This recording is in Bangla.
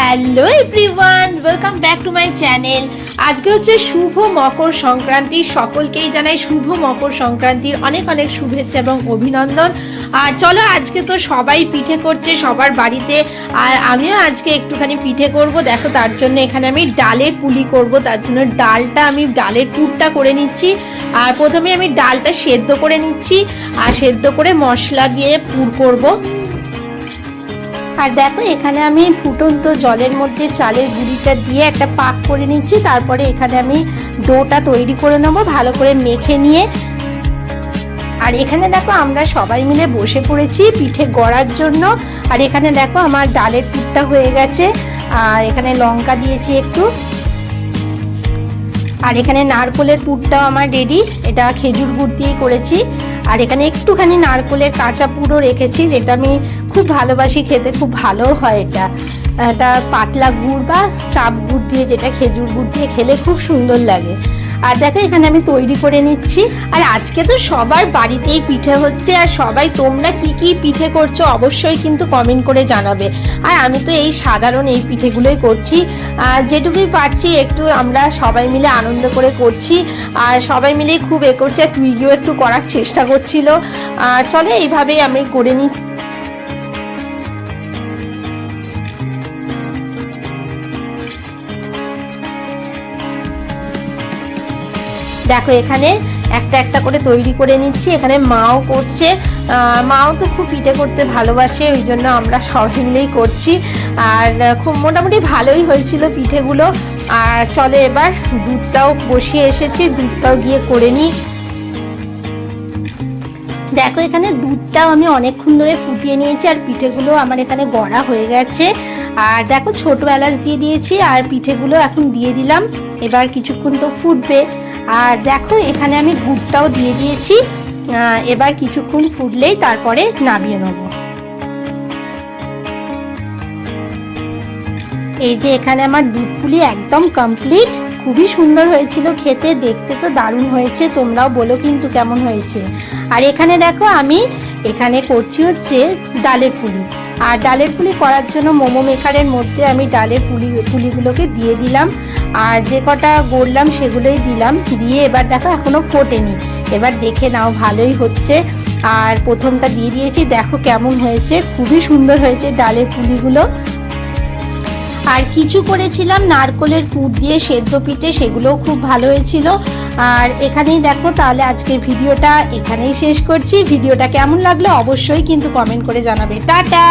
Hello everyone, welcome back to my channel. আজকে হচ্ছে শুভ মকর সংক্রান্তি। সকলকেই জানাই শুভ মকর সংক্রান্তির অনেক অনেক শুভেচ্ছা এবং অভিনন্দন। আর চলো, আজকে তো সবাই পিঠে করছে সবার বাড়িতে, আর আমিও আজকে একটুখানি পিঠে করব। দেখো, তার জন্য এখানে আমি ডালের পুলি করব। তার জন্য ডালের পুরটা করে নিচ্ছি। আর প্রথমে আমি ডালটা সেদ্ধ করে নিচ্ছি, আর সেদ্ধ করে মশলা দিয়ে পুর করব। আর দেখো, এখানে আমি ফুটন্ত জলের মধ্যে চালের গুঁড়িটা দিয়ে একটা পাক করে নিচ্ছি। তারপরে এখানে আমি ডোটা তৈরি করে নেবো ভালো করে মেখে নিয়ে। আর এখানে দেখো, আমরা সবাই মিলে বসে পড়েছি পিঠে গড়ার জন্য। আর এখানে দেখো, আমার ডালের পুরটা হয়ে গেছে। আর এখানে লঙ্কা দিয়েছি একটু। আর এখানে নারকোলের পুরটাও আমার রেডি। এটা খেজুর গুড় দিয়ে করেছি। আর এখানে একটুখানি নারকোলের কাঁচা পুরও রেখেছি, যেটা আমি খুব ভালোবাসি খেতে, খুব ভালো হয় এটা পাতলা গুড় বা চাপ গুড় দিয়ে, যেটা খেজুর গুড় দিয়ে খেলে খুব সুন্দর লাগে। আর দেখো, এখানে আমি তৈরি করে নিচ্ছি। আর আজকে তো সবার বাড়িতেই পিঠে হচ্ছে। আর সবাই তোমরা কি কি পিঠে করছো অবশ্যই কিন্তু কমেন্ট করে জানাবে। আর আমি তো এই সাধারণ এই পিঠেগুলোই করছি, আর যেটুকুই পারছি একটু আমরা সবাই মিলে আনন্দ করে করছি। আর সবাই মিলেই খুব করছে। আর টুইগিও একটু করার চেষ্টা করছিল। আর চলে, এইভাবেই আমি করে নিই। দেখো, এখানে একটা একটা করে তৈরি করে নিচ্ছি। এখানে মাও করছে। মাও তো খুব পিঠে করতে ভালোবাসে, ওই জন্য আমরা সবাই মিলেই করছি। আর খুব মোটামুটি ভালোই হয়েছিল পিঠেগুলো। আর চলে, এবার দুধটাও বসিয়ে এসেছি, দুধটাও গিয়ে করে নিই। দেখো, এখানে দুধটাও আমি অনেকক্ষণ ধরে ফুটিয়ে নিয়েছি। আর পিঠেগুলো আমার এখানে গড়া হয়ে গেছে। আর দেখো, ছোট এলাচ দিয়ে দিয়েছি, আর পিঠেগুলো এখন দিয়ে দিলাম। এবার কিছুক্ষণ তো ফুটবে। আর দেখো, এখানে আমি গুড়টাও দিয়ে দিয়েছি। এবার কিছুক্ষণ ফুটলেই তারপরে নামিয়ে নেব। এই যে এখানে আমার দুধ পুলি একদম কমপ্লিট। খুবই সুন্দর হয়েছিল খেতে, দেখতে তো দারুণ হয়েছে। তোমরাও বলো কিন্তু কেমন হয়েছে। আর এখানে দেখো, আমি এখানে করছি হচ্ছে ডালের পুলি। আর ডালের পুলি করার জন্য মোমো মেকারের মধ্যে আমি ডালের পুলিগুলোকে দিয়ে দিলাম। আর যে কটা গড়লাম সেগুলোই দিলাম। দিয়ে এবার দেখো, এখনো ফোটেনি। এবার দেখে নাও, ভালোই হচ্ছে। আর প্রথমটা দিয়ে দিয়েছি, দেখো কেমন হয়েছে। খুবই সুন্দর হয়েছে ডালের পুলিগুলো। আর কিছু করেছিলাম নারকোলের পুর দিয়ে সেদ্ধ পিঠে, সেগুলোও খুব ভালো হয়েছিল। আর এখানেই দেখো, তাহলে আজকের ভিডিওটা এখানেই শেষ করছি। ভিডিওটা কেমন লাগলো অবশ্যই কিন্তু কমেন্ট করে জানাবে। টাটা।